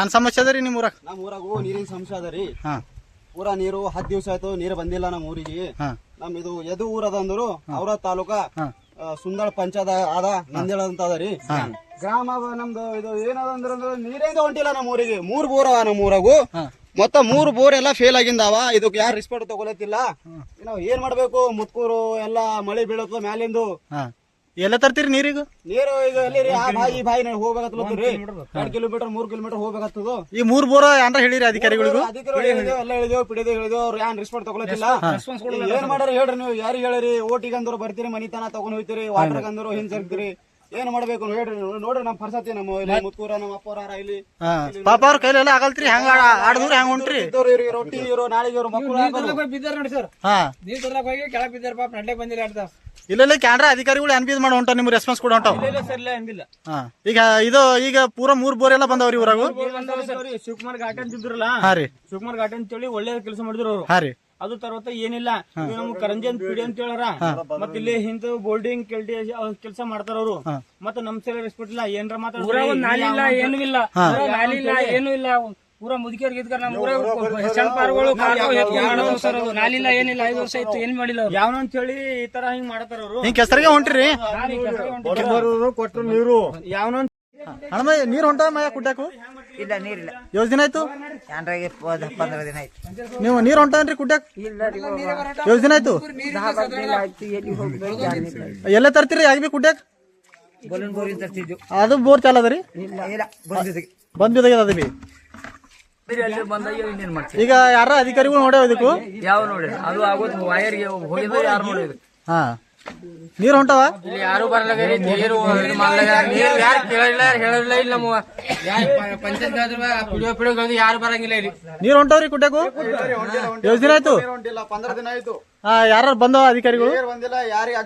ಏನ್ ಸಮಸ್ಯೆ ಅದ ರೀ ನಿಮ್ ಊರಾಗ? ನಮ್ ಊರಾಗೂ ನೀರಿನ ಸಮಸ್ಯೆ ಅದ ರೀ. ಹಾ ಪೂರಾ ನೀರು 10 ದಿವಸ ಆಯ್ತು ನೀರು ಬಂದಿಲ್ಲ ನಮ್ಮ ಊರಿಗೆ. ಹಾ ನಮ್ ಇದು ಎದು ಊರದ ಅಂದ್ರು ಔರಾದ್ ತಾಲೂಕ ಹಾ ಸುಂದಳ ಪಂಚಾಯತ್ ಆದ ನಂದೇಳ ಅಂತ ಅದ ರೀ. ಗ್ರಾಮ ನಮ್ದು ಇದು ಏನದ ಅಂದ್ರೆ ನೀರಿಂದ ಹೊಂಟಿಲ್ಲ ನಮ್ಮ ಊರಿಗೆ. 3 ಬೋರ್ ಅವ ನಮ್ಮ ಊರಾಗೂ. ಮೊತ್ತ 3 ಬೋರ್ ಎಲ್ಲ ಫೇಲ್ ಆಗಿಂದಾವ. ಇದಕ್ಕೆ ಯಾರು ರಿಸ್ಪೆಕ್ಟ್ ತಗೊಳತಿಲ್ಲ. ನಾವು ಏನ್ ಮಾಡ್ಬೇಕು? ಮುತ್ಕೂರು ಎಲ್ಲ ಮಳೆ ಬೀಳತ್ವ ಮ್ಯಾಲಿಂದು. ಹಾ ಎಲ್ಲ ತರ್ತೀರಿ ನೀರಿಗ? ನೀರು ಈಗ ಎಲ್ಲಿ ರೀ? ಆ ಬಾಯಿ ಹೋಗ್ಬೇಕತ್ಲತ್ರಿ. 2 ಕಿಲೋಮೀಟರ್ 3 ಕಿಲೋಮೀಟರ್ ಹೋಗ್ಬೇಕತ್ತದು. ಈ 3 ಬೋರ್ ಏನ್ರ ಹೇಳಿರಿ ಅಧಿಕಾರಿಗಳಿಗೂ? ಅಧಿಕಾರಿಗಳು ಹೇಳಿದೇವ್, ಎಲ್ಲ ಹೇಳಿದೇವ್, ಪಿಡಿದೇವ್ ಹೇಳಿದೇವ್. ಅವ್ರು ಏನ್ ರಿಸ್ಪೆಕ್ಟ್ ತಗೊಳತಿಲ್ಲ. ಏನ್ ಮಾಡ್ಯಾರ ಹೇಳ್ರಿ ನೀವು? ಯಾರಿಗೆ ಹೇಳಿರಿ? ಓಟಿಗೆ ಅಂದ್ರು ಬರ್ತೀರಿ, ಮನಿತನ ತಗೊಂಡ್ ಹೋಗ್ತೀರಿ, ವಾಟರ್ ಅಂದ್ರು ಹಿಂಸರ್ತೀರಿ. ಏನ್ ಮಾಡ್ಬೇಕು ಹೇಳ್ರಿ? ನೋಡ್ರಿ ನಮ್ ಪರಿಸ್ಥಿತಿ. ನಮ್ಮ ಮುತ್ಕೂರ ನಮ್ಮ ಅಪ್ಪರ ಇಲ್ಲಿ ಪಾಪ ಅವ್ರ ಕೈಲೆಲ್ಲ ಆಗಲ್ತ್ರಿ. ಹಂಗ ಆಡದವ್ರಿ ಹಂಗ ಹೊಂಟ್ರಿ. ರೊಟ್ಟಿ ಇರೋ ನಾಳೆಗೆ ಇರೋ ಮಕ್ಕಳು ಬಿದ್ದಾರ ನೋಡಿ ಸರ್. ಹಾ ನೀರ್ ತರ್ಲಕ್ ಹೋಗಿ ಕೆಳಗ್ ಬಿದ್ದಾರ. ಪಾಪ ನಡ್ಲಕ್ ಬಂದಿಲ್ಲ 2 ತಾಸು. ಇಲ್ಲ ಕ್ಯಾನ್ರ ಅಧಿಕಾರಿಗಳು ಅನ್ಬೀದ್ ಮಾಡಿ ಹೊಂಟಾವ್. ನಿಮ್ಗೆ ರೆಸ್ಪಾನ್ಸ್ ಕೂಡ ಹೊಂಟಾವ್. ಸರ್ ಅಂದಿಲ್ಲ. ಹಾ ಈಗ ಪೂರಾ 3 ಬೋರ್ ಎಲ್ಲ ಬಂದವ್ರಿ ಊರಾಗ. ಶಿವಕುಮಾರ್ ಘಾಟನ್ ಇದ್ರಲ್ಲ, ಹಾ ರೀ ಶಿವಕುಮಾರ್ ಘಾಟನ್ ಅಂತೇಳಿ ಒಳ್ಳೆ ಕೆಲಸ ಮಾಡಿದ್ರು ಅವ್ರು. ಹಾ ರೀ ಅದು ತರ್ವತ್ತ ಏನಿಲ್ಲ. ನಮ್ ಕರಂಜಿ ಅಂತ ಪಿಡಿ ಅಂತ ಹೇಳಾರ. ಮತ್ತ ಇಲ್ಲಿ ಇಂತ ಬೋಲ್ಡಿಂಗ್ ಕೆಲಸ ಮಾಡ್ತಾರ ಅವ್ರು. ಮತ್ತ ನಮ್ ಸಲ ರೆಸ್ಪೆಕ್ಟ್ ಇಲ್ಲ. ಏನ್ರ ಮಾತ್ರ ಏನು ಇಲ್ಲ, ಏನು ಇಲ್ಲ. ಪೂರಾ ಮುದುಕಿಯರ್ ಗಿದ್ಕರ್ ನಮ್ಮ ಊರಾಗ ಸಣ್ಣ ಪಾರುಗಳು ಸರ್. ಅದು ನಾಲಿಲ್ಲ ಏನಿಲ್ಲ. 5 ವರ್ಷ ಇತ್ತು, ಏನ್ ಮಾಡಿಲ್ಲ. ಯಾವನ ಅಂತ ಹೇಳಿ ಈ ತರ ಹಿಂಗ್ ಮಾಡ್ತಾರ ಅವ್ರು. ಹಿಂಗ್ ಕೆಸರಿಗೆ ಹೊಂಟ್ರಿ. ಕೊಟ್ಟರು ನೀರು ಯಾವನ ಹಣ ನೀರ್ ಹೊಂಟ ಮಯ ಕುಡ್ಯಾಕು? ಇಲ್ಲ ನೀರಿಲ್ಲ. ಎಷ್ಟ್ ದಿನ ಆಯ್ತು? 15 ದಿನ ಆಯ್ತು. ನೀವು ನೀರ್ ಹೊಂಟನ್ರಿ ಕುಡ್ಯಾಕ? ಎಷ್ಟ್ ದಿನ ಆಯ್ತು? 10 ದಿನ ಆಯ್ತು. ಎಲ್ಲಿ ಹೋಗ್ಬೇಕು? ಎಲ್ಲ ತರ್ತೀರಿ ಯಾಕೆ ಬಿ ಕುಡ್ಯಾಕ? ಬಲೂನ್ ಬೋರಿನ ತರ್ತಿದ್ವು. ಅದು ಬೋರ್ ಚಾಲ ಅದರಿ? ಇಲ್ಲ ಬಂದಿದಾಗ ಅದ ಬಿ. ಈಗ ಯಾರ ಅಧಿಕಾರಿಗಳು ನೋಡ್ಯಾವ ಇದಕ್ಕೂ? ಯಾವ ನೋಡಿ ಅದು ಆಗೋದು ವೈರ್ಗೆ ಹೋಗಿದ್ರೆ ಯಾರು ನೋಡಿದ್ರು. ಹಾ ನೀರ್ ಹೊಂಟವ? ಇಲ್ಲಿ ಯಾರು ಬರಲಾಗ ನೀರು ಯಾರು ಕೇಳಿಲ್ಲ ಹೇಳಿಲ್ಲ. ಇಲ್ಲ ನಮ್ಮ ಪಂಚಾಯತ್ ಪಿಡಿಯೋ ಯಾರು ಬರಂಗಿಲ್ಲ ಇಲ್ಲಿ. ನೀರ್ ಹೊಂಟವ್ರಿ ಕುಡ್ಯಾಕು? ಎಷ್ಟ್ ದಿನ ಆಯ್ತು? 15 ದಿನ ಆಯ್ತು. ಯಾರು ಬಂದವ ಅಧಿಕಾರಿಗಳು? ಬಂದಿಲ್ಲ. ಯಾರಿಗೆ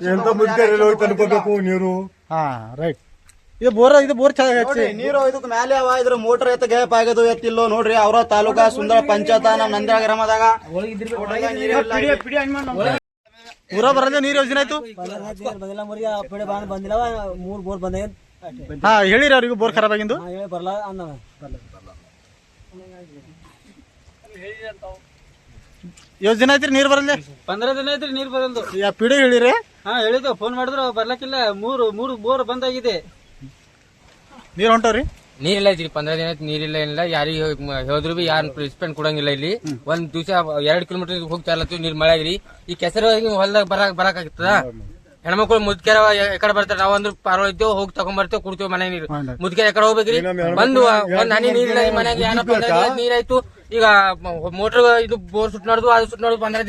ನೀರು? ಹಾ ರೈಟ್. ಇದು ಬೋರ್ ನೀರು ಇದಕ್ ಮೇಲೆ ಅವ. ಇದ್ರ ಮೋಟರ್ ಎತ್ತ ಗ್ಯಾಪ್ ಆಗದು ಎತ್ತಿಲ್ಲೋ ನೋಡ್ರಿ. ಅವ್ರ ತಾಲೂಕಾ ಸುಂದರ ಪಂಚಾಯತ ನಮ್ ನಂದ್ಯಾಳ ಗ್ರಾಮದಾಗ ಊರ ಬರಲ್ಲ ನೀರ್ ಯೋಜನೆ ಆಯ್ತು. ಬಂದಿಲ್ಲ. 3 ಬೋರ್ ಬಂದ. ಹಾ ಹೇಳಿರಿ ಅವ್ರಿಗೂ ಬೋರ್ ಖರಾಬ್ ಆಗಿಂದು. ಬರಲ್ಲ ಎಷ್ಟ್ ದಿನ ಆಯ್ತ್ರಿ ನೀರ್ ಬರಲ್ಲ? 15 ದಿನ ಐತ್ರಿ ನೀರ್ ಬರಲ್ದು. ಪಿಡಿ ಹೇಳಿರಿ? ಹಾ ಹೇಳಿದ್ವು, ಫೋನ್ ಮಾಡಿದ್ರು ಬರ್ಲಕ್ಕಿಲ್ಲ. 3 ಬೋರ್ ಬಂದಾಗಿದೆ. ನೀರ್ ಹೊಂಟವ್ರಿ? ನೀರಿಲ್ಲ ಐತಿ. 15 ದಿನ ನೀರಿಲ್ಲ. ಏನಿಲ್ಲ. ಯಾರಿಗೆ ಹೇಳಿದ್ರು ಬಿ ಯಾರು ರೆಸ್ಪೆಕ್ಟ್ ಕೊಡಂಗಿಲ್ಲ. ಇಲ್ಲಿ 1 ದಿವಸ 2 ಕಿಲೋಮೀಟರ್ ಹೋಗ್ತಾ ಇರ್ಲತ್ತೀವಿ. ನೀರ್ ಮಳೆ ಆಗಿರಿ. ಈ ಕೆಸರು ಹೊಲದಾಗ ಬರಾಕ್ ಆಗ್ತದ? ಹೆಣ್ಮಕ್ಳು ಮುದ್ಕೆರ ಎಕಡೆ ಬರ್ತಾರ. ನಾವಂದ್ರು ಪಾರೋಳ ಇದ್ದೇವ್, ಹೋಗಿ ತಗೊಂಡ್ ಬರ್ತೇವ್, ಕುಡ್ತೇವ್ ಮನೆ ನೀರು. ಮುದ್ಕೆರ ಎಕಡೆ ಹೋಗ್ಬೇಕ್ರಿ? ಬಂದು 1 ಹನಿ ನೀರಿಲ್ಲ. ಮನೆಗೆ ಏನಪ್ಪ ನೀರಾಯ್ತು. ಈಗ ಮೋಟರ್ ಇದು ಬೋರ್ ಸುಟ್ ನೋಡುದು, ಅದು ಸುಟ್ ನೋಡುದು 15 ದಿನ